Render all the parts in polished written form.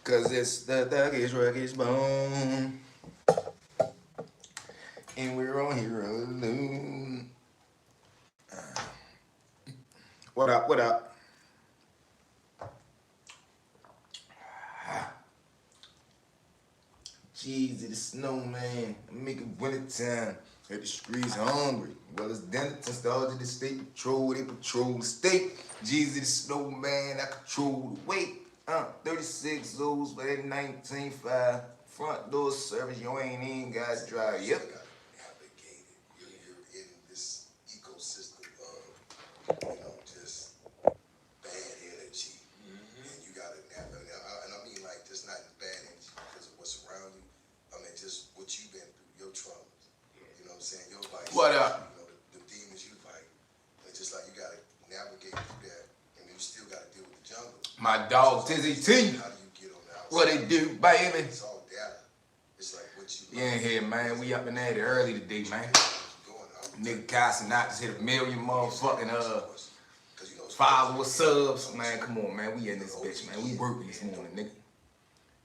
Cause it's the thuggish ruggish bone. And we're on here alone. What up, what up? Jeezy the snowman. Make it winter time. At the streets hungry. Well, it's dinner time. Started the state patrol. They patrol the state. Jeezy the snowman. I control the weight. 36 Zoos for that 19.5. Front door service. You ain't even got to drive. Yep. Navigated. You're in this ecosystem of, just bad energy. And you got to navigate. And I mean, like, just not bad energy because of what's around you. I mean, just what you've been through, your traumas. You know what I'm saying? Your life. What up? The demons you fight. It's just like you got to navigate through that. And you still got to deal with the jungle. My dog Tizzy T. How do you get on the outside? What it do, baby? It's all data. It's like what you You ain't here, man. We up in there early today, man. Nigga Casting out just hit 1 million motherfucking followers, subs. Man, come on, man. We in this bitch, man. We working this morning, nigga.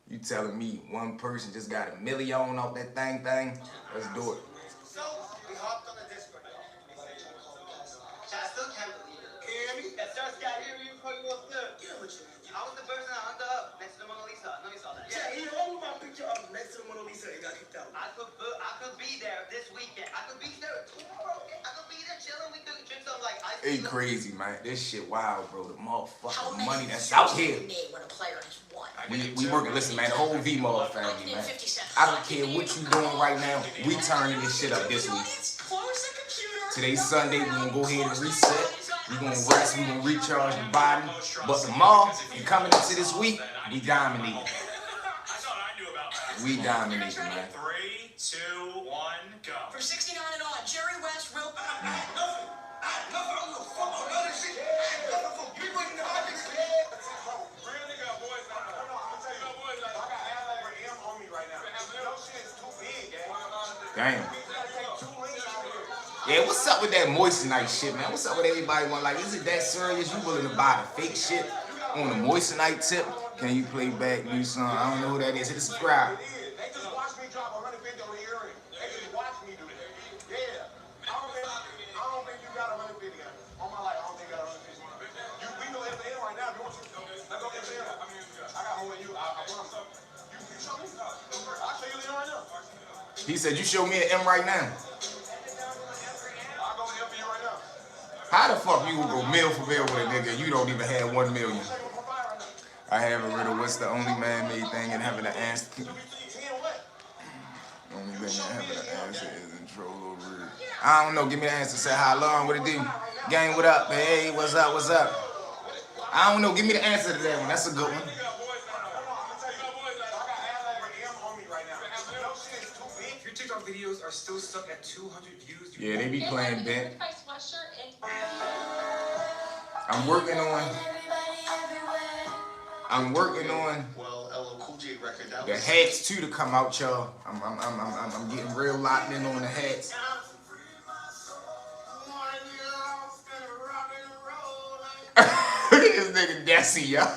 You telling me one person just got 1 million off that thing? Let's do it. So, we hopped on the Discord. I still can't believe it. Can you hear me? Yes, sir, Scott. Hear me before you walked up. Yeah, what you I was the person that hung up next to the Mona Lisa. I know you saw that. Yeah, he hung my picture up next to the Mona Lisa and got kicked out. I could be there this weekend. I could be there tomorrow. I could be there chilling. We could drink some like ice. Hey, crazy, man. This shit wild, bro. The motherfucking money that's out out here. When a player has won. We working. Listen, man. The whole V-Mall family, man. I don't care what you doing right now. We turning this shit up this week. Today's Sunday. We gonna go ahead and reset. We gonna rest. We gonna recharge the body. But tomorrow, and coming into this week, we dominating. We dominating, man. 3, 2, 1, go. For 69 and on, Jerry West, Real. Damn. Yeah, what's up with that moissanite shit, man? What's up with everybody want like, is it that serious? You willing to buy the fake shit on the moissanite tip? Can you play back new song? I don't know who that is. Hit the subscribe. They just watched me drop 150 on the earring. They just watched me do that. Yeah. I don't think you got 150 on it. On my life, I don't think you got 150 on it. We go at the end right now if you want to. Let's go get the end. I got more than you. I promise. You show me? I'll show you the end right now. He said, you show me an M right now. How the fuck you go meal for meal with a nigga? You don't even have 1 million. I have a riddle. What's the only man-made thing in having an answer? The only thing in having an answer is control over it. I don't know. Give me the answer. Say how long. What it do? Gang, what up? Hey, what's up? What's up? I don't know. Give me the answer to that one. That's a good one. Your TikTok videos are still stuck at 200 views. Yeah, they be playing bent. I'm working on the hats too to come out, y'all. I'm getting real locked in on the hats. Look at this nigga Desi, y'all.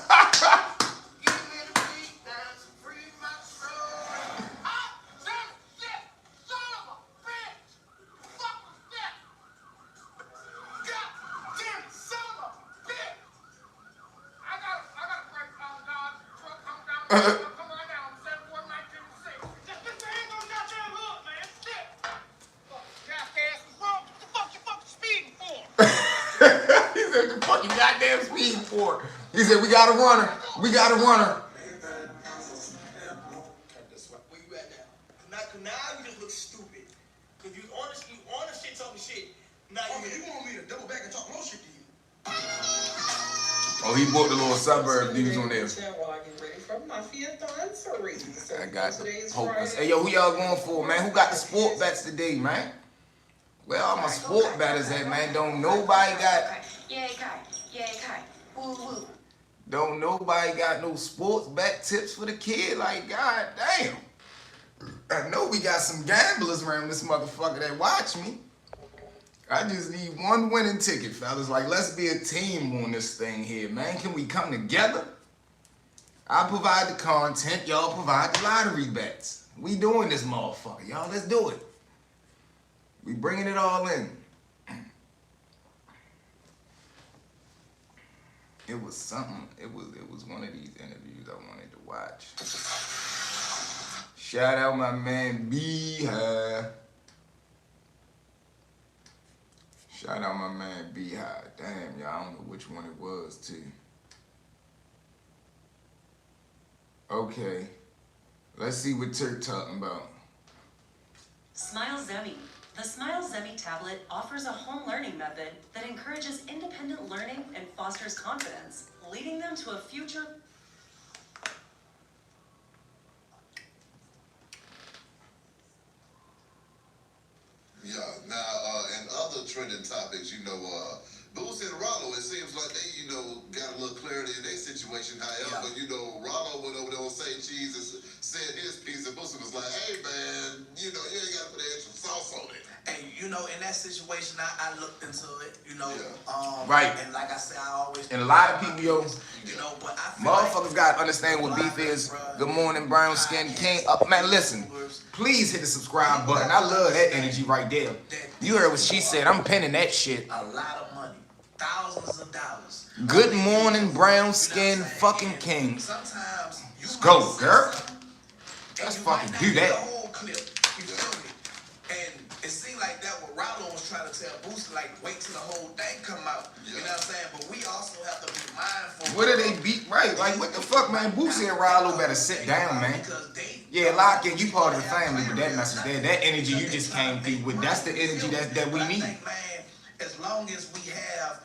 He said, we got a runner. We got a runner. Where you at now? Now you just look stupid. Because you on the shit talking shit. Now you want me to double back and talk more shit to you. Oh, he bought the little suburb dudes on there. I got the pokers. Hey, yo, who y'all going for, man? Who got the sport bets today, man? Where all my sport bettors at, man? Don't nobody got... Yay, Kai. Yay, Kai. Woo, woo. Don't nobody got no sports bet tips for the kid. Like, god damn. I know we got some gamblers around this motherfucker that watch me. I just need one winning ticket, fellas. Like, let's be a team on this thing here, man. Can we come together? I provide the content, y'all provide the lottery bets. We doing this motherfucker, y'all. Let's do it. We bringing it all in. It was something. It was one of these interviews I wanted to watch. Shout out my man Beehive. Shout out my man Beehive. Damn, y'all, I don't know which one it was too. Okay, let's see what Turk talking about. Smile Zemi. The Smile Zemi tablet offers a home learning method that encourages independent learning and fosters confidence, leading them to a future. Yeah, now, and other trending topics, Boosie and Rollo, it seems like they, got a little clarity in their situation. However, Rollo went over there on St. Cheese and said his piece, and Boosie was like, hey, man, you ain't got to put that extra sauce on it. And, in that situation, I looked into it, Right. And like I said, I always... And a lot of people, yo, but I feel motherfuckers gotta understand what beef is. Good morning, brown skin king. Man, listen, please hit the subscribe button. I love that energy right there. You heard what she said. I'm penning that shit. a lot of money, thousands of dollars. Good morning, brown skin fucking king. Sometimes you Let's go, might say girl. something, and Let's you fucking might not do get that. the whole clip. You feel me? And it seemed like that what Rollo was trying to tell Boosie, like, wait till the whole thing come out. You know what I'm saying? But we also have to be mindful. What are they beat right? Like, what the fuck, man? Boosie and Rollo better sit down, man. Because they Yeah, lock in. You part of the family with that message there. That energy you just came through with. That's the energy that we But I need. think, man, as long as we have,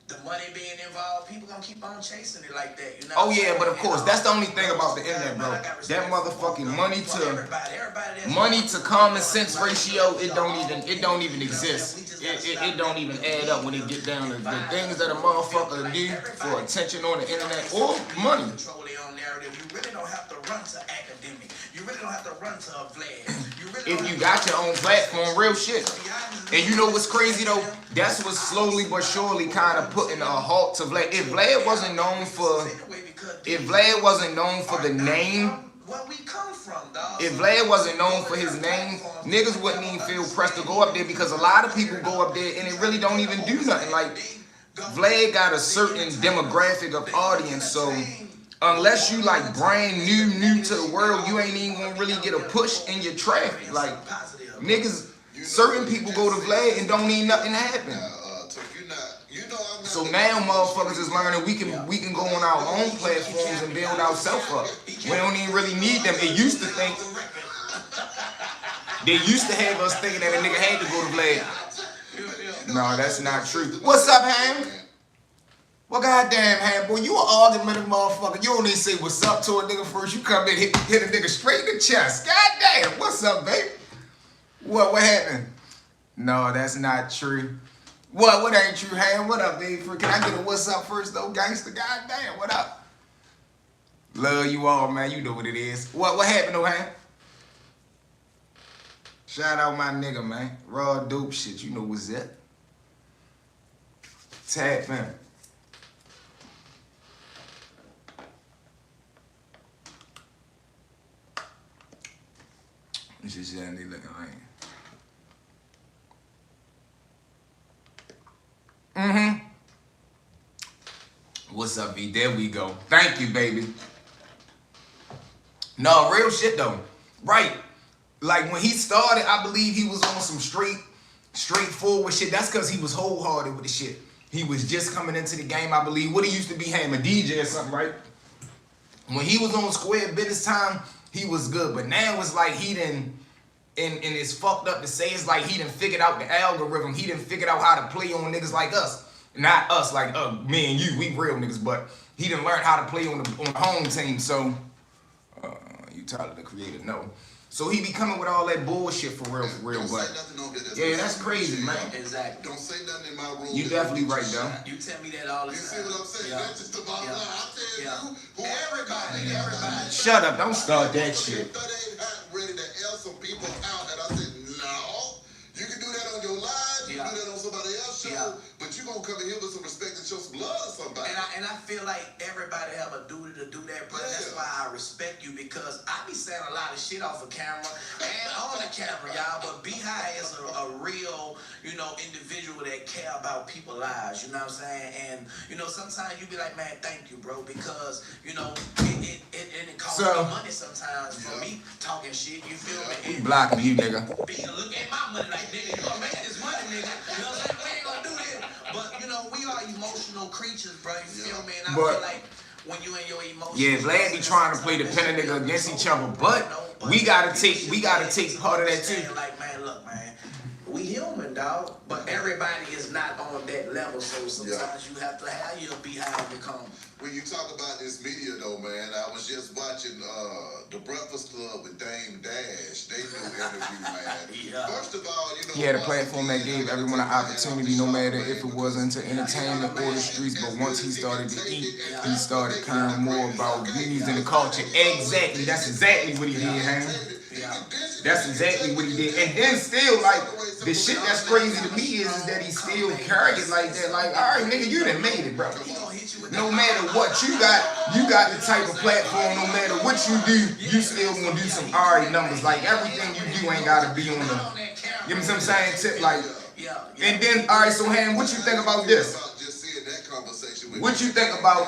the money being involved, people gonna keep on chasing it like that. Oh yeah, but of course, that's the only thing about the internet, bro. That motherfucking money to common sense ratio, it don't even exist. It don't even add up when it get down to the things that a motherfucker do for attention on the internet or money. Control their own narrative. You really don't have to run to academic. You really don't have to run to a Vlad. If you got your own platform, real shit. And you know what's crazy though? That's what's slowly but surely kind of putting a halt to Vlad. If Vlad wasn't known for the name, where we come from, dog. if Vlad wasn't known for his name, niggas wouldn't even feel pressed to go up there because a lot of people go up there and it really don't even do nothing. Like, Vlad got a certain demographic of audience, so unless you like brand new to the world, you ain't even gonna really get a push in your traffic. Like, niggas, certain people go to Vlad and don't need nothing to happen. So now motherfuckers is learning we can go on our own platforms and build ourselves up. We don't even really need them. They used to have us thinking that a nigga had to go to Vlad. No, that's not true. What's up, Ham? Well, goddamn, Ham, boy, you an argumentative motherfucker. You don't even say what's up to a nigga first. You come in and hit a nigga straight in the chest. Goddamn, what's up, baby? What happened? No, that's not true. What ain't true, Ham? What up, baby? Can I get a what's up first, though, gangster? Goddamn, what up? Love you all, man. You know what it is. What happened, though, Ham? Shout out my nigga, man. Raw dope shit. You know what's that? Tap, man. This is they looking like. What's up, V? There we go. Thank you, baby. No, real shit though. Right. Like when he started, I believe he was on some straightforward shit. That's because he was wholehearted with the shit. He was just coming into the game, I believe. What he used to be, Ham, a DJ or something, right? When he was on Square Business Time, he was good. But now it's like he done, and it's fucked up to say, it's like he done figured out the algorithm. He done figured out how to play on niggas like us. Not us, like me and you, we real niggas, but he done learn how to play on the home team. So, you Tyler, the creator, no. So he be coming with all that bullshit for real, Don't but say nothing on here yeah, that's crazy, man. Exactly. Don't say nothing in my room. You definitely right, though. You tell me that all the You time. see what I'm saying? Yeah. That's just about Yeah. I tell Yeah. you, everybody. Shut up, don't start that shit. 38 hot, ready to L some people out, and I said, no. You can do that on your live, you can do that on somebody else's show, but you gonna come in here with some respect and show some love to somebody. And I feel like everybody have a duty to do that, bro. That's why I respect you, because I be saying a lot of shit off of camera and on the camera, y'all. But B-High is a real, you know, individual that care about people's lives. You know what I'm saying? And you know, sometimes you be like, man, thank you, bro, because you know it costs me money sometimes for me talking shit. You feel me? Blocking you, nigga. Look at my money like, nigga, you gonna make this money, nigga. You know what I'm saying? We ain't gonna do this. But, you know, we are emotional creatures, bro. You feel me? And I feel like when you in your emotions... Yeah, Vlad be trying to play the pen nigga against each other, but we gotta take part of that too. Like, man, look, man, we human, dog. But everybody is not on that level, so sometimes you have to have your behind to come. When you talk about this media, though, man, I was just watching The Breakfast Club with Dame Dash. They do interview, man. First of all, you know... He had a platform that gave everyone an opportunity, no matter if it was into entertainment or the streets. But once he started to eat, he started caring more about views and the culture. Exactly. That's exactly what he did, man. That's exactly what he did. And then still, like, the shit that's crazy to me is that he still carried it like that. Like, all right, nigga, you done made it, bro. No matter what you got the type of platform. No matter what you do, you still gonna do some alright numbers. Like everything you do ain't gotta be on the. You know what I'm saying? Tip like. And then, all right. So, Ham, what you think about this? What you think about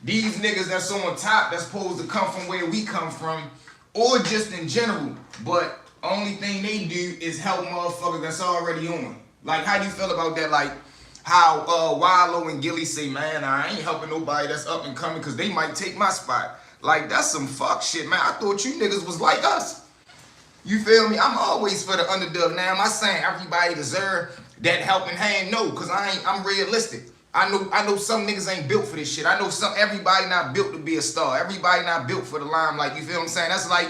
these niggas that's on top that's supposed to come from where we come from, or just in general? But only thing they do is help motherfuckers that's already on. Like, how you feel about that? Like, how Wallow and Gilly say, man, I ain't helping nobody that's up and coming because they might take my spot. Like, that's some fuck shit, man. I thought you niggas was like us. You feel me? I'm always for the underdog. Now, am I saying everybody deserve that helping hand? No, because I'm realistic. I know some niggas ain't built for this shit. I know everybody not built to be a star. Everybody not built for the limelight. You feel what I'm saying? That's like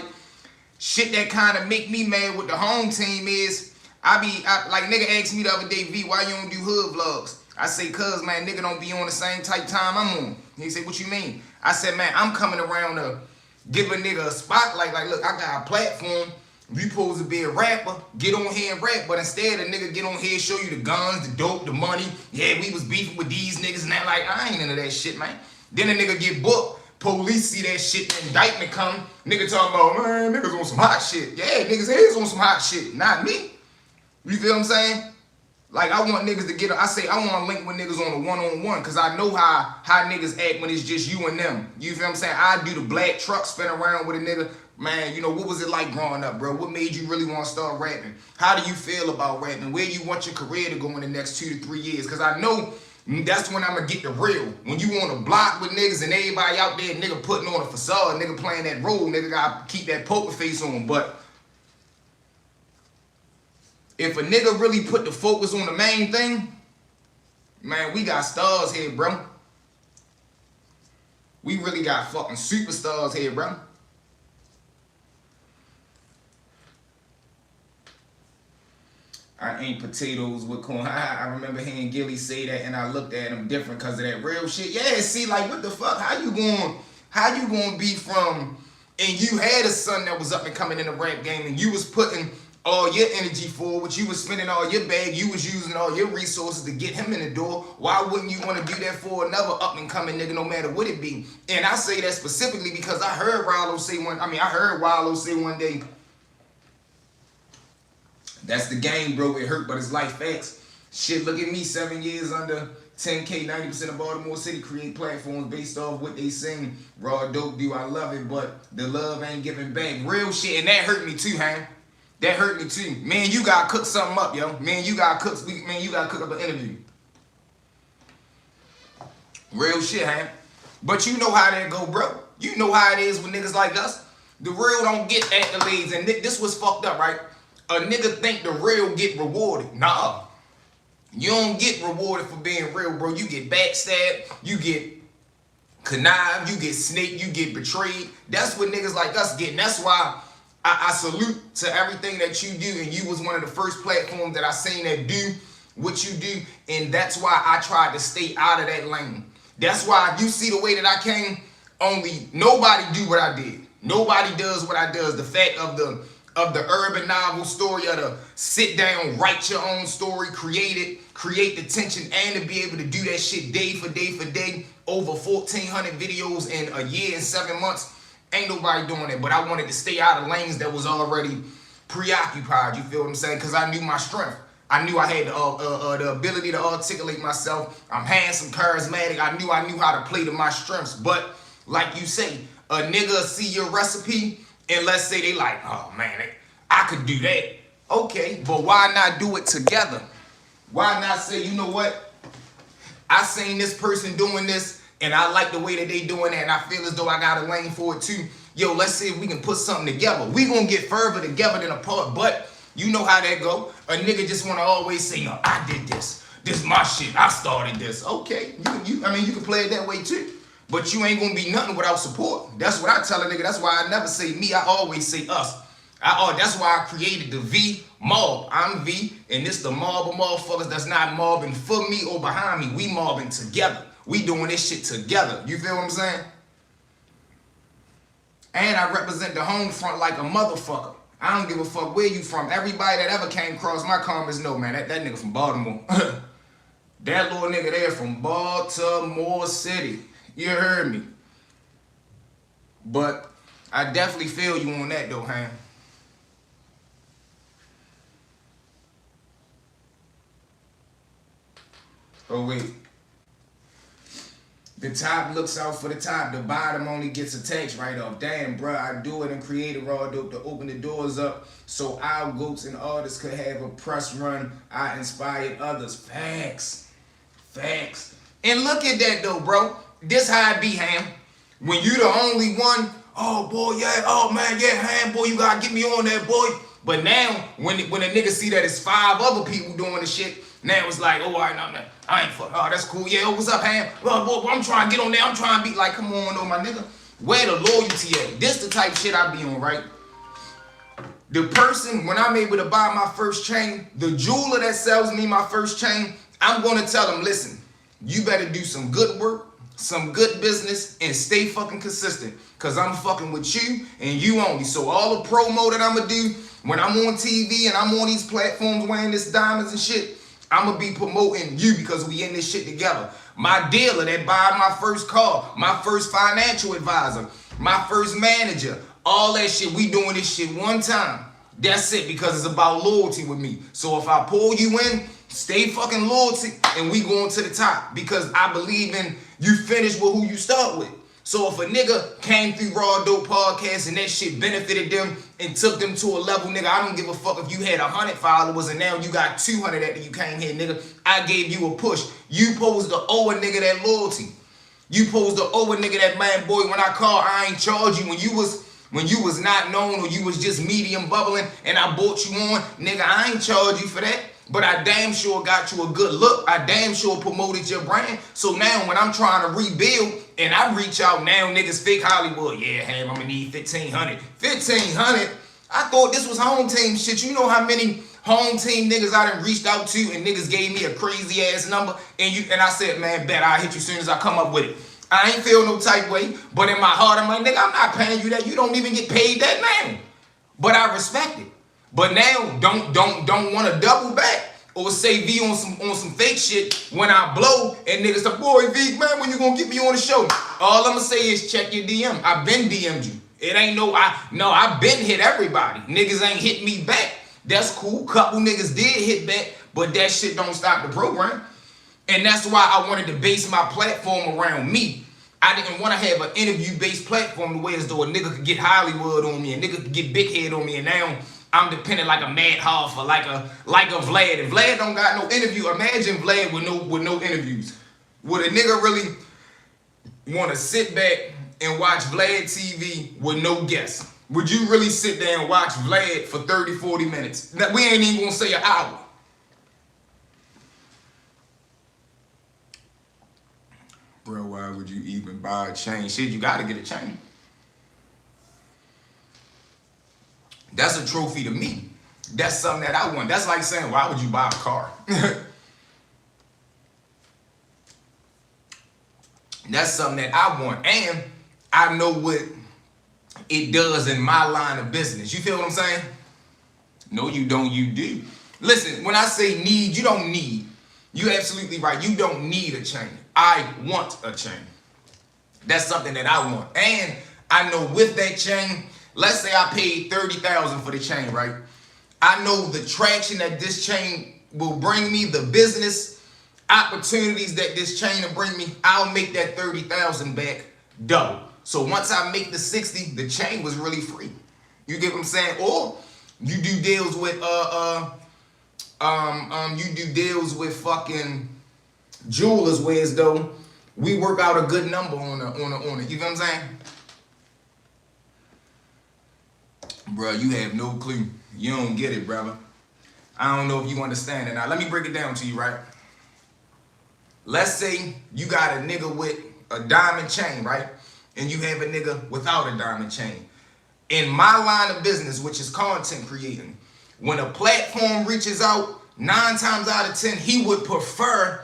shit that kind of make me mad with the home team is, like, nigga asked me the other day, V, why you don't do hood vlogs? I say, cuz, man, nigga don't be on the same type time I'm on. He said, what you mean? I said, man, I'm coming around to give a nigga a spotlight. Like, look, I got a platform. You supposed to be a rapper, get on here and rap. But instead, a nigga get on here and show you the guns, the dope, the money. Yeah, we was beefing with these niggas and that. Like, I ain't into that shit, man. Then a nigga get booked. Police see that shit, the indictment come. Nigga talking about, man, niggas on some hot shit. Yeah, niggas is on some hot shit. Not me. You feel what I'm saying? Like, I want niggas to get, I want to link with niggas on the one-on-one, because I know how niggas act when it's just you and them. You feel what I'm saying? I do the black truck spin around with a nigga. Man, you know, what was it like growing up, bro? What made you really want to start rapping? How do you feel about rapping? Where you want your career to go in the next 2 to 3 years? Because I know that's when I'm going to get the real. When you on a block with niggas and everybody out there, nigga putting on a facade, nigga playing that role, nigga got to keep that poker face on. But if a nigga really put the focus on the main thing, man, we got stars here, bro. We really got fucking superstars here, bro. I ain't potatoes with corn. I remember hearing Gilly say that, and I looked at him different because of that real shit. Yeah, see, like, what the fuck? How you going be from, and you had a son that was up and coming in the rap game, and you was putting all your energy forward, you was spending all your bag, you was using all your resources to get him in the door. Why wouldn't you want to do that for another up and coming nigga, no matter what it be? And I say that specifically because I heard Wallow say one day, that's the game, bro. It hurt, but it's life facts. Shit, look at me, 7 years under 10K, 90% of Baltimore City create platforms based off what they sing. Raw dope do, I love it, but the love ain't giving back. Real shit, and that hurt me too, man. That hurt me too. Man, you gotta cook something up, yo. Man, you gotta cook up an interview. Real shit, man. But you know how that go, bro. You know how it is with niggas like us. The real don't get accolades, and this was fucked up, right? A nigga think the real get rewarded. Nah. You don't get rewarded for being real, bro. You get backstabbed, you get connived, you get snaked, you get betrayed. That's what niggas like us get. And that's why I salute to everything that you do. And you was one of the first platforms that I seen that do what you do. And that's why I tried to stay out of that lane. That's why you see the way that I came, nobody do what I did. Nobody does what I does. The fact of of the urban novel story, of the sit down, write your own story, create the tension, and to be able to do that shit day for day for day, over 1,400 videos in a year and 7 months. Ain't nobody doing it. But I wanted to stay out of lanes that was already preoccupied, you feel what I'm saying? Because I knew my strength. I knew I had the ability to articulate myself. I'm handsome, charismatic. I knew how to play to my strengths. But like you say, a nigga see your recipe, and let's say they like, oh man, I could do that. Okay, but why not do it together? Why not say, you know what? I seen this person doing this, and I like the way that they doing that, and I feel as though I got a lane for it too. Yo, let's see if we can put something together. We gonna get further together than apart, but you know how that go. A nigga just wanna always say, no, I did this. This my shit. I started this. Okay, you can play it that way too. But you ain't gonna be nothing without support. That's what I tell a nigga. That's why I never say me. I always say us. That's why I created the V mob. I'm V, and this the mob of motherfuckers that's not mobbing for me or behind me. We mobbing together. We doing this shit together. You feel what I'm saying? And I represent the home front like a motherfucker. I don't give a fuck where you from. Everybody that ever came across my comments know, man, that nigga from Baltimore. That little nigga there from Baltimore City. You heard me. But I definitely feel you on that though, Ham. Oh wait. The top looks out for the top. The bottom only gets a tax write-off. Damn, bro, I do it and created Raw Dope to open the doors up so our goats and artists could have a press run. I inspired others. Facts. Facts. And look at that though, bro. This how it be, Ham. When you the only one, oh boy, yeah, oh man, yeah, Ham, boy, you gotta get me on that, boy. But now, when a nigga see that it's 5 other people doing the shit, now it's like, oh, I ain't fuck. Oh, that's cool. Yeah, what's up, Ham? Well, boy, I'm trying to get on there. I'm trying to be like, come on, though, my nigga. Where the loyalty at? This the type of shit I be on, right? The person, when I'm able to buy my first chain, the jeweler that sells me my first chain, I'm going to tell him, listen, you better do some good work, some good business, and stay fucking consistent. Because I'm fucking with you and you only. So all the promo that I'm going to do, when I'm on TV and I'm on these platforms wearing this diamonds and shit, I'm going to be promoting you because we in this shit together. My dealer that buy my first car, my first financial advisor, my first manager, all that shit, we doing this shit one time. That's it, because it's about loyalty with me. So if I pull you in, stay fucking loyalty and we going to the top, because I believe in you finish with who you start with. So if a nigga came through Raw Dope Podcast and that shit benefited them and took them to a level, nigga, I don't give a fuck if you had 100 followers and now you got 200 after you came here, nigga. I gave you a push. You supposed to owe a nigga that loyalty. You supposed to owe a nigga that, man, boy, when I called, I ain't charge you. When you was not known or you was just medium bubbling and I bought you on, nigga, I ain't charge you for that. But I damn sure got you a good look. I damn sure promoted your brand. So now when I'm trying to rebuild and I reach out now, niggas fake Hollywood. Yeah, hey, I'm gonna need 1,500. 1,500? I thought this was home team shit. You know how many home team niggas I done reached out to and niggas gave me a crazy ass number and I said, man, bet I'll hit you soon as I come up with it. I ain't feel no type way, but in my heart I'm like, nigga, I'm not paying you that. You don't even get paid that now. But I respect it. But now don't want to double back or say V on some fake shit when I blow and niggas say, boy, V, man, when you gonna get me on the show? All I'm gonna say is check your DM. I've been DM'd you. It ain't I've been hit everybody. Niggas ain't hit me back. That's cool. Couple niggas did hit back, but that shit don't stop the program. And that's why I wanted to base my platform around me. I didn't want to have an interview-based platform the way as though a nigga could get Hollywood on me, a nigga could get big head on me, and now I'm dependent like a Mad Hoffa, like a Vlad. If Vlad don't got no interview, imagine Vlad with no interviews. Would a nigga really want to sit back and watch Vlad TV with no guests? Would you really sit there and watch Vlad for 30, 40 minutes? We ain't even gonna say an hour. Bro, why would you even buy a chain? Shit, you gotta get a chain. That's a trophy to me. That's something that I want. That's like saying, why would you buy a car? That's something that I want. And I know what it does in my line of business. You feel what I'm saying? No, you don't, you do. Listen, when I say need, you don't need. You're absolutely right. You don't need a chain. I want a chain. That's something that I want. And I know with that chain, let's say I paid $30,000 for the chain, right? I know the traction that this chain will bring me, the business opportunities that this chain will bring me, I'll make that $30,000 back double. So once I make the 60, the chain was really free. You get what I'm saying? Or you do deals with you do deals with fucking jewelers, where as though we work out a good number on it. You know what I'm saying? Bro, you have no clue. You don't get it, brother. I don't know if you understand it. Now, let me break it down to you, right? Let's say you got a nigga with a diamond chain, right? And you have a nigga without a diamond chain. In my line of business, which is content creating, when a platform reaches out, 9 times out of 10, he would prefer,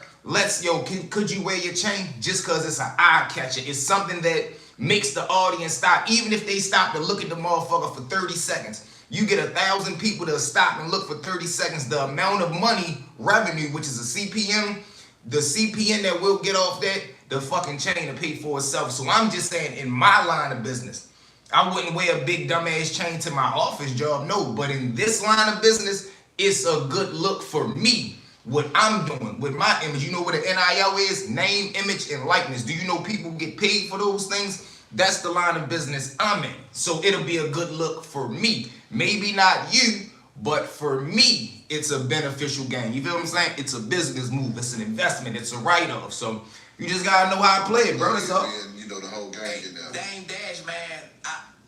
could you wear your chain? Just because it's an eye catcher. It's something that makes the audience stop. Even if they stop to look at the motherfucker for 30 seconds, you get 1,000 people to stop and look for 30 seconds. The amount of money, revenue, which is a CPM, the CPN that we'll get off that, the fucking chain to pay for itself. So I'm just saying, in my line of business, I wouldn't wear a big dumbass chain to my office job, no. But in this line of business, it's a good look for me. What I'm doing with my image, you know what an NIL is? Name, image, and likeness. Do you know people get paid for those things? That's the line of business I'm in. So it'll be a good look for me. Maybe not you, but for me, it's a beneficial gain. You feel what I'm saying? It's a business move. It's an investment. It's a write-off. So you just gotta know how to play it, bro. That's all. And you know the whole gang in there. Dame Dash, man,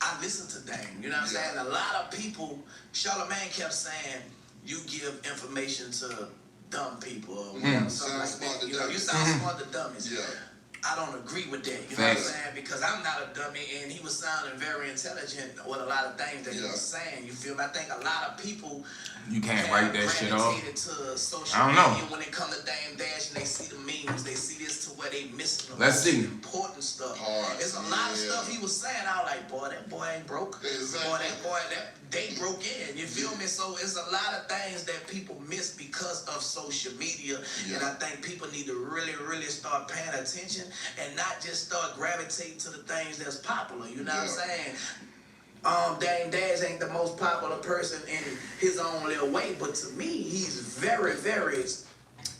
I listen to Dame. You know what I'm saying? A lot of people, Charlamagne kept saying, you give information to dumb people or whatever, something like that. You know, you sound smart to dummies. Yeah. I don't agree with that. You know what I'm saying? Because I'm not a dummy, and he was sounding very intelligent with a lot of things that he was saying. You feel me? I think a lot of people you can't write that shit off. To social I don't know. media when it comes to Dame Dash and they see the memes, they see this to where they missing the Let's see. important stuff. There's a lot of stuff he was saying. I was like, boy, that boy ain't broke. Boy, they broke in. You feel me? So it's a lot of things that people miss because of social media. And I think people need to really, really start paying attention and not just start gravitating to the things that's popular. You know what I'm saying? Dame Dash ain't the most popular person in his own little way, but to me, he's very, very.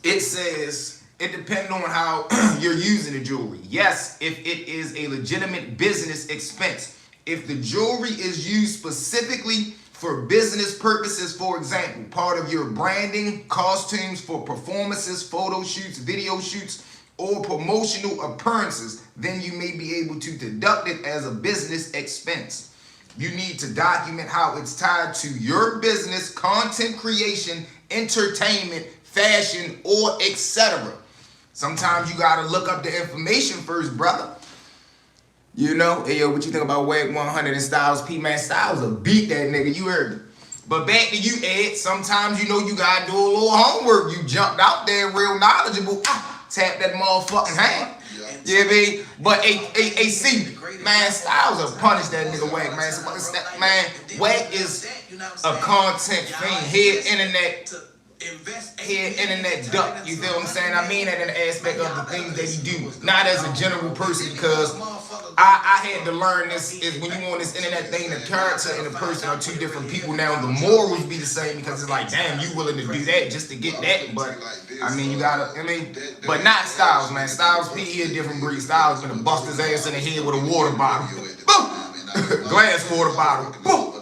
It says it depends on how you're using the jewelry. Yes, if it is a legitimate business expense. If the jewelry is used specifically for business purposes, for example, part of your branding, costumes for performances, photo shoots, video shoots, or promotional appearances, then you may be able to deduct it as a business expense. You need to document how it's tied to your business, content creation, entertainment, fashion, or etc. Sometimes you gotta look up the information first, brother. You know, hey yo, what you think about Wack 100 and Styles P? Man, Styles will beat that nigga, you heard me. But back to you, Ed, sometimes you know you gotta do a little homework. You jumped out there real knowledgeable. Tap that motherfucking hand. Yeah, baby. But AC, man, Styles will punish that nigga Wack, man. So, man, Wack is a content thing. Here, internet duck. You feel what I'm saying? I mean that in the aspect of the things that he do, not as a general person, because I had to learn this is when you on this internet thing, the character and the person are two different people. Now the morals be the same because it's like, damn, you willing to do that just to get that. But I mean, you gotta, but not Styles, man. Styles P, he a different breed. Styles gonna bust his ass in the head with a water bottle. Boom! Glass water bottle. Boom!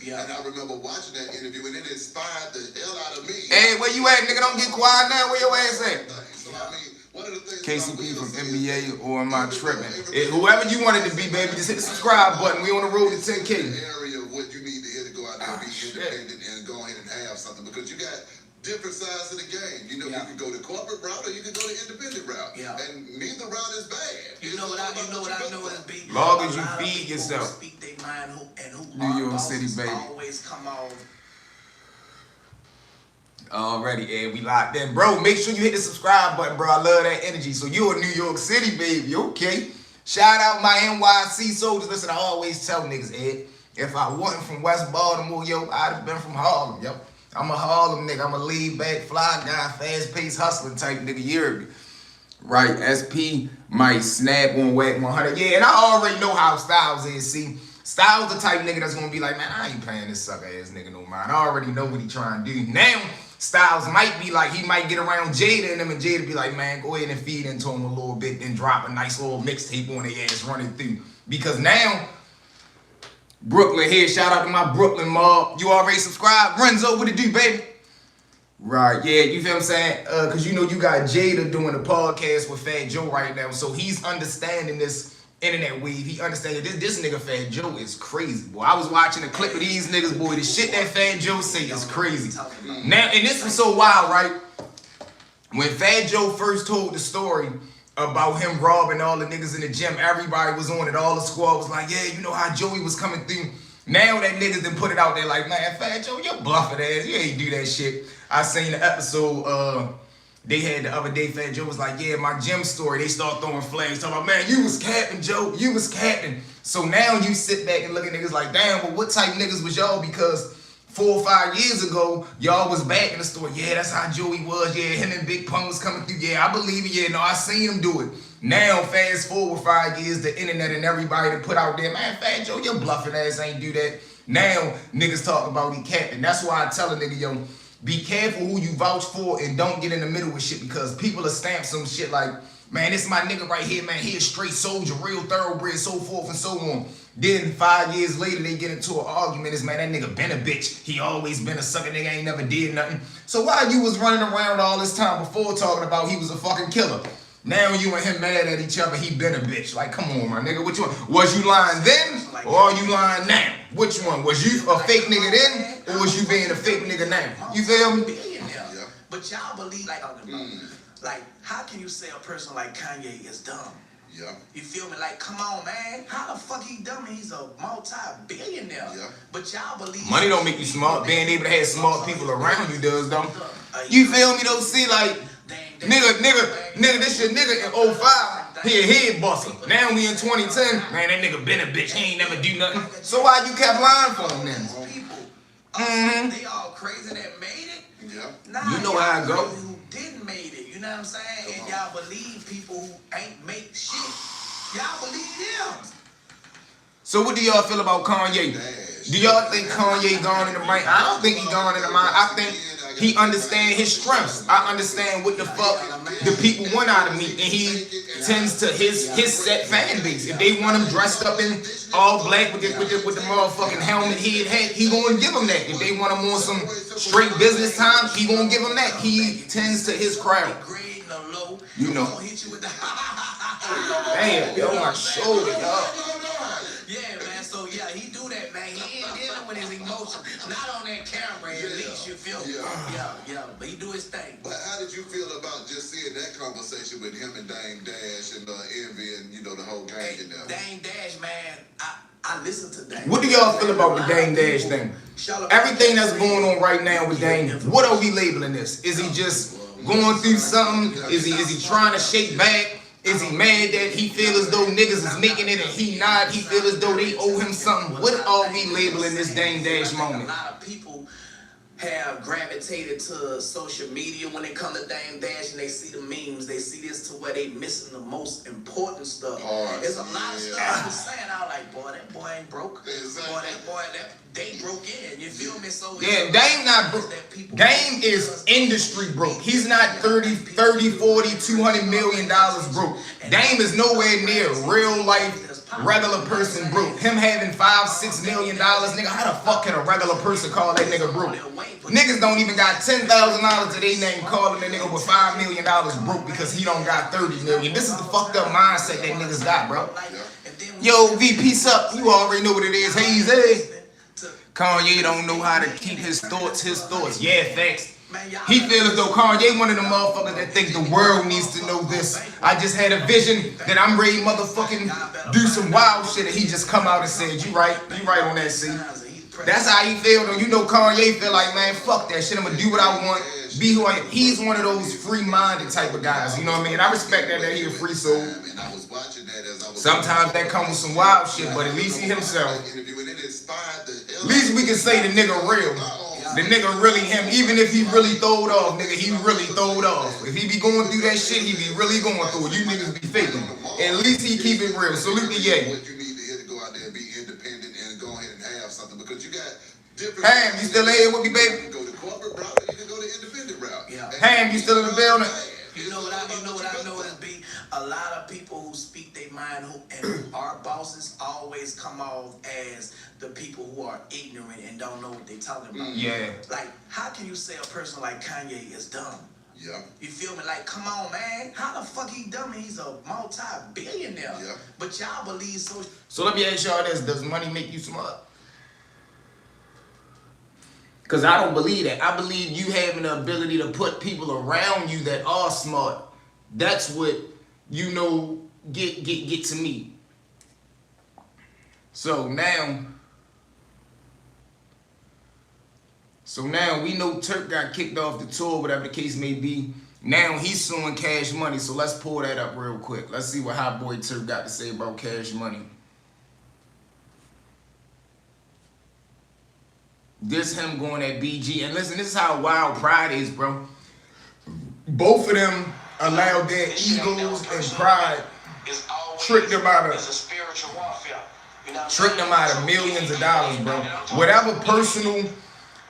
And I remember watching that interview, and it inspired the hell out of me. Hey, where you at, nigga? Don't get quiet now. Where your ass at? So, I mean, one of the things KCP from NBA or am I tripping? Whoever you wanted to be, baby, just hit the subscribe button. We on the road to 10K. Area of what you need to hit to go out there and be independent and go ahead and have something, because you got different sides of the game. You know, you can go the corporate route or you can go the independent route. And neither route is bad. You know what I know is be. Long as you feed yourself. Speak their mind who New York City, baby. Always come on. Already, Ed, we locked in. Bro, make sure you hit the subscribe button, bro. I love that energy. So you're a New York City, baby. Okay. Shout out my NYC soldiers. Listen, I always tell niggas, Ed, If I wasn't from West Baltimore, yo, I'd have been from Harlem, yo. I'm a Harlem nigga. I'm a laid back, fly guy, fast paced hustling type nigga. You heard me? Right, SP might snap on Whack 100. Yeah, and I already know how Styles is. See, Styles the type nigga that's gonna be like, man, I ain't paying this sucker ass nigga no mind. I already know what he trying to do. Now, Styles might be like, he might get around Jada and them, and Jada be like, man, go ahead and feed into him a little bit, then drop a nice little mixtape on their ass running through. Because now, Brooklyn here, shout out to my Brooklyn mob. You already subscribed? Renzo, what it do, baby? Right, yeah, you feel what I'm saying? Because you know you got Jada doing a podcast with Fat Joe right now, so he's understanding this internet wave. He understands this nigga Fat Joe is crazy, boy. I was watching a clip of these niggas, boy. The shit that Fat Joe say is crazy. Now, and this was so wild, right? When Fat Joe first told the story about him robbing all the niggas in the gym, everybody was on it. All the squad was like, yeah, you know how Joey was coming through. Now that niggas done put it out there like, man, Fat Joe, you bluffing ass. You ain't do that shit. I seen the episode they had the other day. Fat Joe was like, yeah, my gym story. They start throwing flags. Talking about, man, you was capping, Joe. You was capping. So now you sit back and look at niggas like, damn, well, what type niggas was y'all? Because 4 or 5 years ago, y'all was back in the store. Yeah, that's how Joey was. Yeah, him and Big Pun was coming through. Yeah, I believe it. Yeah, no, I seen him do it. Now, fast forward 5 years, the internet and everybody to put out there, man, Fat Joe, your bluffing ass ain't do that. Now, niggas talking about he capping. That's why I tell a nigga, yo, be careful who you vouch for and don't get in the middle with shit, because people will stamp some shit like, man, this my nigga right here, man, he a straight soldier, real thoroughbred, so forth and so on. Then 5 years later, they get into an argument, is man, that nigga been a bitch. He always been a sucker, nigga ain't never did nothing. So while you was running around all this time before talking about he was a fucking killer, now you and him mad at each other, he been a bitch. Like, come on, my nigga, which one? Was you lying then, or are you lying now? Which one? Was you a fake nigga then, or was you being a fake nigga now? You feel me? Yeah. But y'all believe, like, how can you say a person like Kanye is dumb? Yeah. You feel me? Like, come on, man. How the fuck he dumb? He's a multi-billionaire. Yeah. But y'all believe Money don't make you smart. Being able to have smart people around you does, don't. You feel me, though? See, like, nigga, this your nigga in 05. He a head buster. Now we in 2010. Man, that nigga been a bitch. He ain't never do nothing. So why you kept lying for him then? People, they all crazy that made it. Yeah. Nah, You know how I go. Who didn't made it? You know what I'm saying? And y'all believe people who ain't make shit. Y'all believe them. So what do y'all feel about Kanye? Do y'all think Kanye gone in the mind? I don't think he gone in the mind. I think he understand his strengths. I understand what the fuck the people want out of me, and he tends to his set fan base. If they want him dressed up in all black with the motherfucking helmet head hat, he gonna give them that. If they want him on some straight business time, he gonna give them that. He tends to his crowd. You know. Damn, yo, my shoulder, y'all. Yeah, man. So yeah, he do that, man. He ain't dealing with his emotions. Not on that camera, at least you feel me. Yeah. But he do his thing. But how did you feel about just seeing that conversation with him and Dame Dash and Envy and the whole gang in there? Dame Dash, man. I listen to Dame. What do y'all feel about the Dame Dash thing? Everything that's going on right now with Dame, what are we labeling this? Is he just going through something? Is he trying to shake back? Is he mad that he feel as though niggas is making it and he not? He feel as though they owe him something. What are we labeling this Dame Dash moment? A lot of people have gravitated to social media when it comes to Dame Dash, and they see the memes, they see this to where they missing the most important stuff. There's a lot of stuff I was saying. I was like, boy, that boy ain't broke. Boy, they broke in. You feel me? So yeah, Dame not broke. Dame is industry broke. He's not 30, 40, $200 million broke. Dame is nowhere near real life regular person broke. Him having $5, $6 million, nigga, how the fuck can a regular person call that nigga broke? Niggas don't even got $10,000 to their name calling that nigga with $5 million broke because he don't got 30 million. This is the fucked up mindset that niggas got, bro. Yo, V, peace up. You already know what it is. Hazy. Kanye don't know how to keep his thoughts. Yeah, facts. He feels as though Kanye one of the motherfuckers that think the world needs to know this. I just had a vision that I'm ready motherfucking do some wild shit, and he just come out and said, you right on that, see? That's how he feel though. You know Kanye feel like, man, fuck that shit. I'm gonna do what I want, be who I am. He's one of those free-minded type of guys, you know what I mean? I respect that he a free soul. Sometimes that comes with some wild shit, but at least he himself. And it the hell? At least we can say the nigga real. The nigga really him. Even if he really throwed off, nigga, he really throwed off. If he be going through that shit, he be really going through it. You niggas be faking. At least he keep it real. Salute to Ye. What you need to hear to go out there and be independent and go ahead and have something because you got different. Ham, you still here with me, You baby? can go the corporate route or you can go the independent route. Yeah. Ham, you still in the building? You know what I noticed, B? A lot of people who speak their mind and our bosses always come off as the people who are ignorant and don't know what they're talking about. Yeah. Like, how can you say a person like Kanye is dumb? Yeah. You feel me? Like, come on, man. How the fuck he dumb? He's a multi-billionaire. Yeah. But y'all believe so. So let me ask y'all this. Does money make you smart? Because I don't believe that. I believe you having the ability to put people around you that are smart. That's what, you know, get to me. So now we know Turk got kicked off the tour, whatever the case may be. Now he's suing Cash Money. So let's pull that up real quick. Let's see what Hot Boy Turk got to say about Cash Money. This him going at BG. And listen, this is how wild pride is, bro. Both of them allowed their egos and pride trick them out of millions of dollars, bro. Whatever personal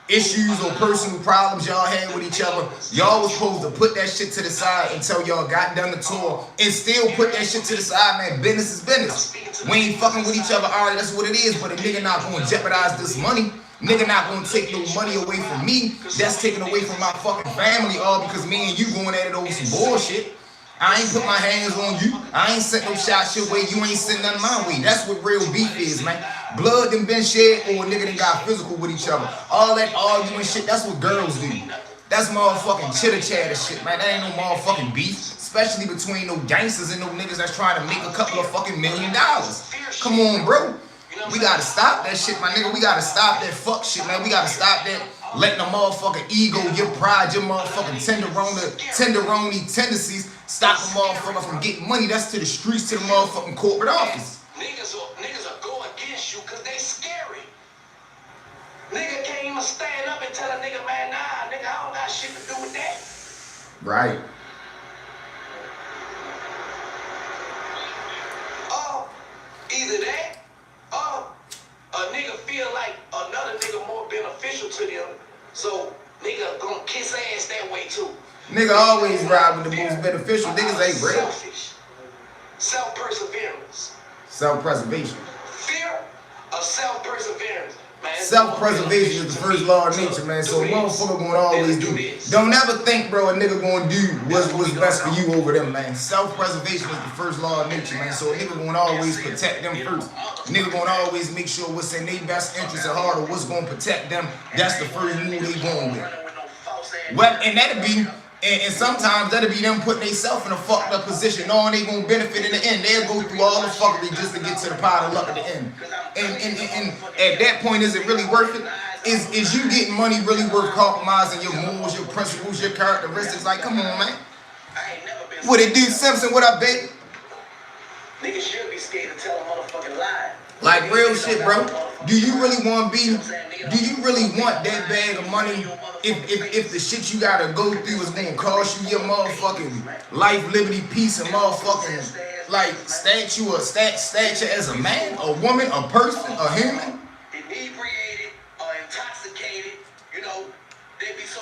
issues or personal problems y'all had with each other, y'all was supposed to put that shit to the side until y'all got done the tour and still put that shit to the side, man. Business is business. We ain't fucking with each other, alright, that's what it is, but a nigga not gonna jeopardize this money. Nigga not gonna take no money away from me. That's taken away from my fucking family, all because me and you going at it over some bullshit. I ain't put my hands on you. I ain't sent no shots your way. You ain't sent nothing my way. That's what real beef is, man. Blood done been shed or a nigga done got physical with each other. All that arguing shit, that's what girls do. That's motherfucking chitter-chatter shit, man. That ain't no motherfucking beef. Especially between no gangsters and no niggas that's trying to make a couple of fucking $1 million. Come on, bro. We gotta stop that shit, my nigga. We gotta stop that fuck shit, man. We gotta stop that letting the motherfucking ego, your pride, your motherfucking tenderoni tendencies stop the motherfucker from getting money. That's to the streets, to the motherfucking corporate office. Niggas will go against you because they scary. Nigga can't even stand up and tell a nigga, man, nah, nigga, I don't got shit to do with that. Right. Either that, or a nigga feel like another nigga more beneficial to them, so nigga gonna kiss ass that way too. Nigga always ride with the most beneficial. Niggas ain't real. Selfish. Self-perseverance. Self-preservation. Fear of self-perseverance. Man, Self-preservation is the first law of nature, man. So a motherfucker gonna always do. Don't ever think, bro, a nigga gonna do what's best for you over them, man. Self-preservation is the first law of nature, man. So a nigga gonna always protect them first. A nigga gonna always make sure what's in their best interest at heart or what's gonna protect them. That's the first move they going with. Well, and that'll be, and sometimes that'll be them putting themselves in a fucked up position, knowing they gonna benefit in the end. They'll go through all the fuckery just to get to the pot of luck at the end. And at that point, is it really worth it? Is you getting money really worth compromising your morals, your principles, your characteristics? Like, come on, man. What it do, Simpson? What up, baby? Niggas should be scared to tell a motherfucking lie. Like real shit, bro. Do you really want to be? Do you really want that bag of money? If the shit you gotta go through is gonna cost you your motherfucking life, liberty, peace, and motherfucking like stature as a man, a woman, a person, a human. Inebriated or intoxicated, you know, they be so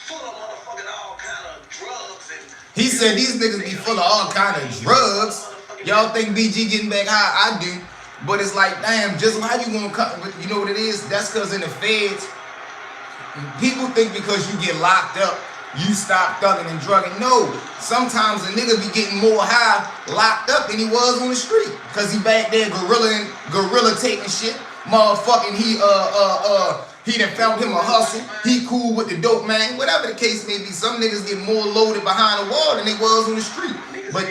full of motherfucking all kind of drugs and. He said these niggas be full of all kind of drugs. Y'all think BG getting back high? I do. But it's like, damn, just how you gonna cut? You know what it is? That's because in the feds, people think because you get locked up, you stop thugging and drugging. No, sometimes a nigga be getting more high locked up than he was on the street. Cause he back there gorilla taking shit. Motherfucking he done found him a hustle. He cool with the dope man. Whatever the case may be, some niggas get more loaded behind the wall than they was on the street. But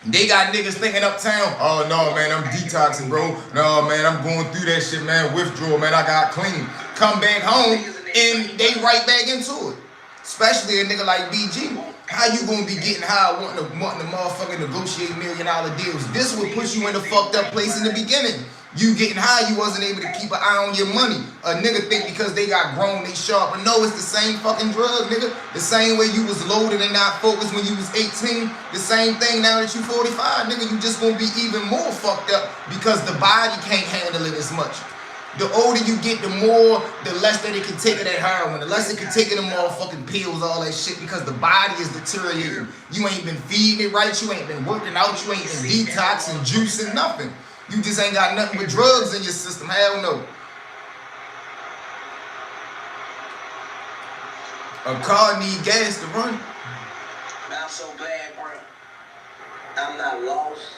they got niggas thinking uptown, oh no man, I'm detoxing, bro. No man, I'm going through that shit, man. Withdrawal, man, I got clean. Come back home and they right back into it. Especially a nigga like BG. How you gonna be getting high wanting to motherfucking negotiate $1 million deals? This would put you in the fucked up place in the beginning. You getting high, you wasn't able to keep an eye on your money. A nigga think because they got grown, they sharp. But no, it's the same fucking drug, nigga. The same way you was loaded and not focused when you was 18. The same thing now that you 45, nigga. You just gonna be even more fucked up because the body can't handle it as much. The older you get, the more, the less that it can take of that heroin. The less it can take of them motherfucking pills, all that shit, because the body is deteriorating. You ain't been feeding it right. You ain't been working out. You ain't been detoxing, juicing, nothing. You just ain't got nothing but drugs in your system. Hell no. A car need gas to run. I'm so glad, bro. I'm not lost,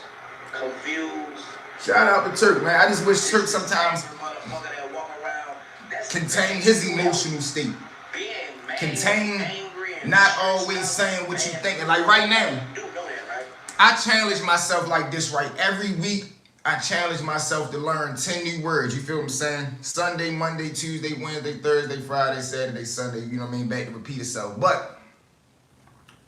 confused. Shout out to Turk, man. I just wish Turk sometimes contain his emotional state. Contain not always saying what you thinking. Like right now, I challenge myself like this, right? Every week, I challenge myself to learn 10 new words. You feel what I'm saying? Sunday, Monday, Tuesday, Wednesday, Thursday, Friday, Saturday, Sunday. You know what I mean? Back to repeat itself. But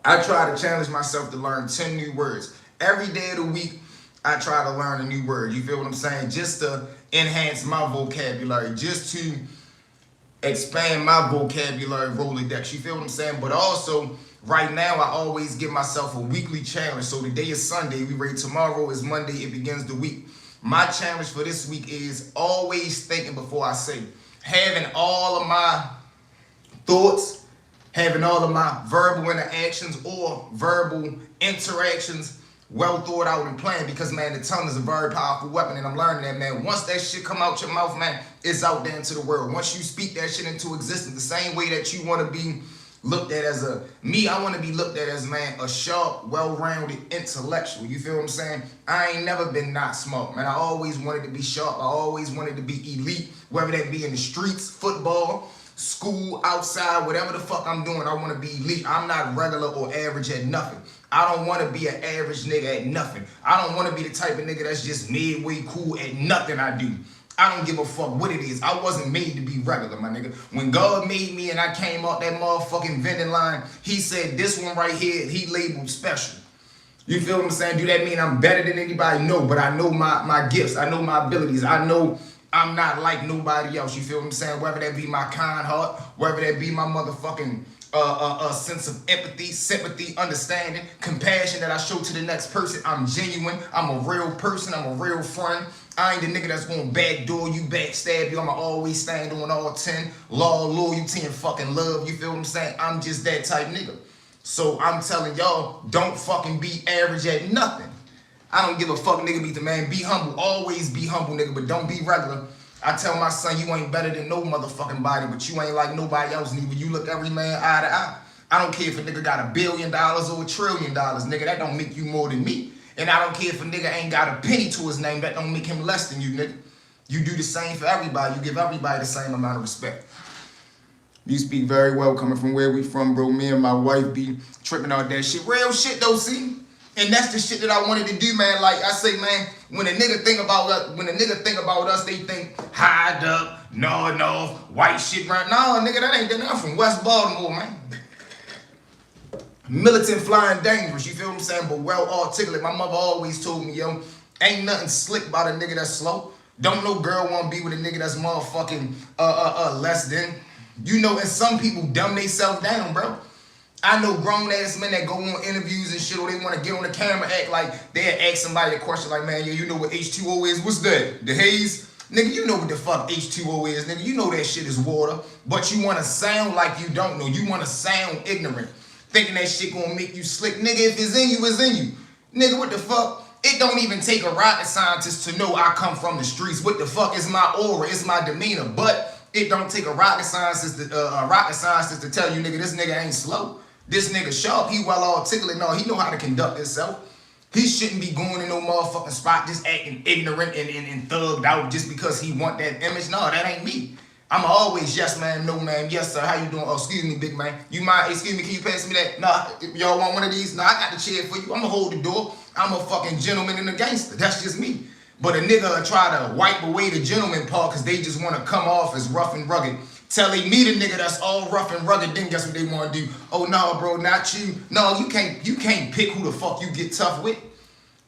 I try to challenge myself to learn 10 new words. Every day of the week, I try to learn a new word. You feel what I'm saying? Just to enhance my vocabulary. Just to expand my vocabulary Rolodex. You feel what I'm saying? But also, right now, I always give myself a weekly challenge. So today is Sunday. We ready. Tomorrow is Monday. It begins the week. My challenge for this week is always thinking before I say. Having all of my thoughts, having all of my verbal interactions or verbal interactions well thought out and planned, because, man, the tongue is a very powerful weapon, and I'm learning that, man. Once that shit come out your mouth, man, it's out there into the world. Once you speak that shit into existence, the same way that you want to be looked at as I want to be looked at as, man, a sharp, well-rounded intellectual. You feel what I'm saying? I ain't never been not smart, man. I always wanted to be sharp. I always wanted to be elite, whether that be in the streets, football, school, outside, whatever the fuck I'm doing, I want to be elite. I'm not regular or average at nothing. I don't want to be an average nigga at nothing. I don't want to be the type of nigga that's just midway cool at nothing I do. I don't give a fuck what it is. I wasn't made to be regular, my nigga. When God made me and I came out that motherfucking vending line, he said this one right here, he labeled special. You feel what I'm saying? Do that mean I'm better than anybody? No, but I know my gifts. I know my abilities. I know I'm not like nobody else. You feel what I'm saying? Whether that be my kind heart, whether that be my motherfucking sense of empathy, sympathy, understanding, compassion that I show to the next person. I'm genuine. I'm a real person. I'm a real friend. I ain't the nigga that's gonna backdoor you, backstab you. I'ma always stand on all 10. Law, loyalty, and fucking love. You feel what I'm saying? I'm just that type nigga. So I'm telling y'all, don't fucking be average at nothing. I don't give a fuck, nigga, be the man. Be humble. Always be humble, nigga, but don't be regular. I tell my son, you ain't better than no motherfucking body, but you ain't like nobody else, neither. You look every man eye to eye. I don't care if a nigga got $1 billion or $1 trillion, nigga. That don't make you more than me. And I don't care if a nigga ain't got a penny to his name. That don't make him less than you, nigga. You do the same for everybody. You give everybody the same amount of respect. You speak very well coming from where we from, bro. Me and my wife be tripping out that shit. Real shit, though, see? And that's the shit that I wanted to do, man. Like I say, man, when a nigga think about us, they think hide up, no, white shit, right? No, nigga, that ain't that. I'm from West Baltimore, man. Militant, flying, dangerous, you feel what I'm saying? But well articulate. My mother always told me, yo, ain't nothing slick about a nigga that's slow. Don't no girl want to be with a nigga that's motherfucking less than. You know, and some people dumb themselves down, bro. I know grown-ass men that go on interviews and shit, or they want to get on the camera, act like they'll ask somebody a question like, man, yeah, you know what H2O is? What's that? The haze? Nigga, you know what the fuck H2O is, nigga. You know that shit is water, but you want to sound like you don't know. You want to sound ignorant, thinking that shit gonna make you slick. Nigga, if it's in you, it's in you. Nigga, what the fuck? It don't even take a rocket scientist to know I come from the streets. What the fuck is my aura? It's my demeanor. But it don't take a rocket scientist to tell you, nigga, this nigga ain't slow. This nigga sharp, he well articulate. No, he know how to conduct himself. He shouldn't be going in no motherfucking spot just acting ignorant and thugged out just because he want that image. No, that ain't me. I'm always yes, man, no, man, yes, sir. How you doing? Oh, excuse me, big man. You mind? Excuse me, can you pass me that? Nah, y'all want one of these? Nah, I got the chair for you. I'm gonna hold the door. I'm a fucking gentleman and a gangster. That's just me. But a nigga try to wipe away the gentleman part because they just want to come off as rough and rugged. Telling me the nigga that's all rough and rugged, then guess what they want to do? Oh, no, bro, not you. No, you can't pick who the fuck you get tough with.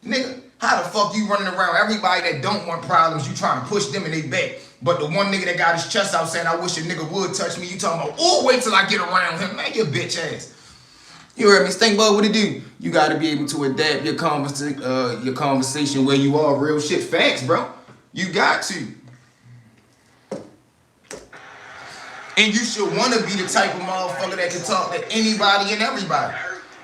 Nigga, how the fuck you running around? Everybody that don't want problems, you trying to push them in their back. But the one nigga that got his chest out saying, I wish a nigga would touch me, you talking about, oh, wait till I get around him. Man, you bitch ass. You heard me? Stink Bug, what it do? You got to be able to adapt your conversation where you are. Real shit. Facts, bro. You got to. And you should want to be the type of motherfucker that can talk to anybody and everybody.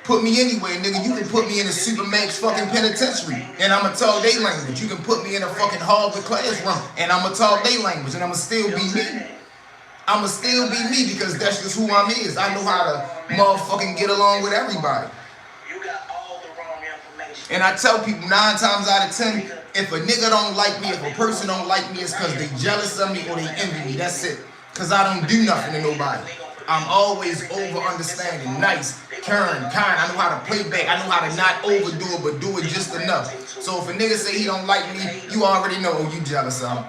Put me anywhere, nigga. You can put me in a Supermax fucking penitentiary, and I'ma talk they language. You can put me in a fucking Harvard classroom, and I'ma talk they language, and I'ma still be me. I'ma still be me because that's just who I'm is. I know how to motherfucking get along with everybody. You got all the wrong information. And I tell people 9 times out of 10, if a nigga don't like me, if a person don't like me, it's because they jealous of me or they envy me. That's it. Because I don't do nothing to nobody. I'm always over-understanding, nice, caring, kind. I know how to play back. I know how to not overdo it, but do it just enough. So if a nigga say he don't like me, you already know, oh, you jealous of him.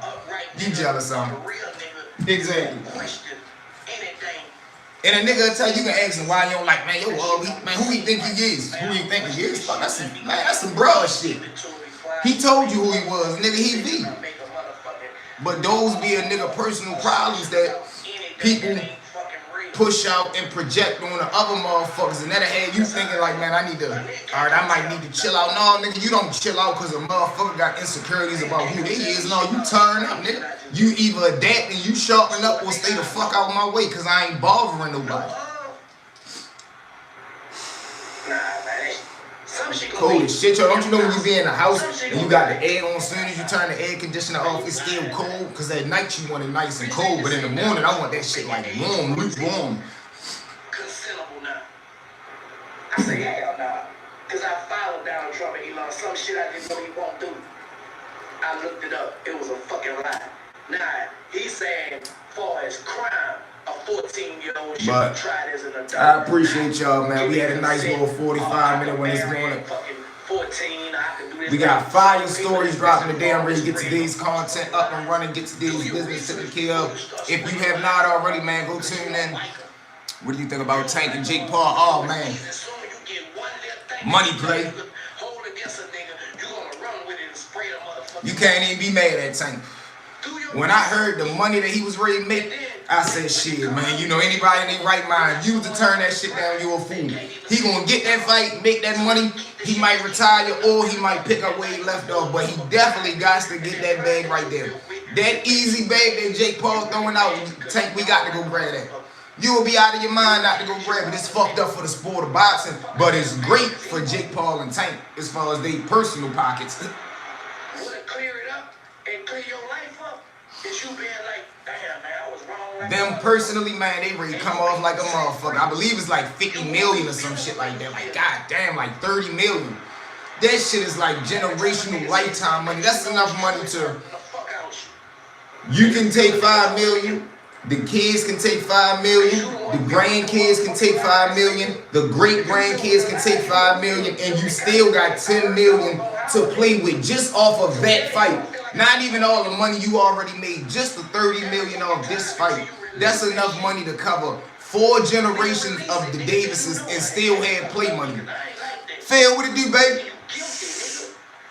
You jealous of him. Exactly. And a nigga will tell you, can ask him why you don't like, man, yo, man, who he think he is? Who he think he is? Fuck, that's some broad shit. He told you who he was, nigga, he be. But those be a nigga personal problems that people push out and project on the other motherfuckers, and that'll have you thinking like, man, I might need to chill out. No, nigga, you don't chill out because a motherfucker got insecurities about who they is. No, you turn up, nigga. You either adapt and you sharpen up or stay the fuck out of my way because I ain't bothering nobody. Cold as shit, yo. Don't you know when you be in the house and you got the air on, as soon as you turn the air conditioner off, it's still cold? Because at night you want it nice and cold, but in the morning I want that shit like warm, lukewarm. Consentable now. I say hell nah. Because I followed Donald Trump and Elon. Some shit I didn't know he won't do. I looked it up. It was a fucking lie. Now, he said, far as crime, a 14-year-old should be tried as an adult. I appreciate y'all, man. We had a nice little 45-minute one this morning. We got fire stories dropping today. I'm ready to get today's content up and running, get today's business taken care of. If you have not already, man, go tune in. What do you think about Tank and Jake Paul? Oh, man. Money play. You can't even be mad at Tank. When I heard the money that he was ready to make, I said, shit, man, you know, anybody in their right mind, you to turn that shit down, you a fool. He gonna get that fight, make that money, he might retire or he might pick up where he left off, but he definitely got to get that bag right there. That easy bag that Jake Paul throwing out, Tank, we got to go grab that. You will be out of your mind not to go grab it. It's fucked up for the sport of boxing, but it's great for Jake Paul and Tank as far as their personal pockets. Would it clear it up and clear your life up? Is you being like, damn, man, I was wrong. Them personally, man, they ready to come off like a motherfucker. I believe it's like 50 million or some shit like that. Like, goddamn, like 30 million. That shit is like generational lifetime money. That's enough money to... You can take 5 million. The kids can take 5 million. The grandkids can take 5 million. The great grandkids can take 5 million. And you still got 10 million to play with just off of that fight. Not even all the money you already made, just the 30 million off this fight. That's enough money to cover 4 generations of the Davises and still have play money. Phil, what it do, baby?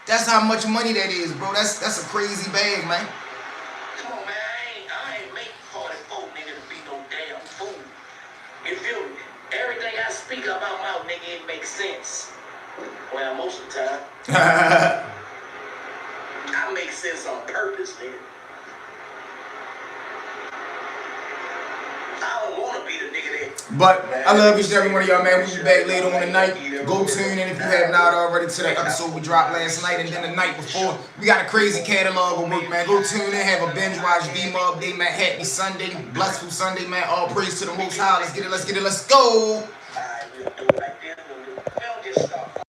That's how much money that is, bro. That's a crazy bag, man. Come on, man. I ain't make 44 nigga to be no damn fool. You feel me? Everything I speak out my mouth, nigga, it makes sense. Well, most of the time. I make sense on purpose, nigga. I don't want to be the nigga that... But I love each and every one of y'all, man. We'll be back later on tonight. Go tune in if you have not already to that episode we dropped last night and then the night before. We got a crazy catalog of work, man. Go tune in, have a binge watch V-Mob Day, man. Happy Sunday, blessful Sunday, man. All praise to the Most High. Let's get it, let's get it, let's go. Alright, we'll do it like this. We don't just start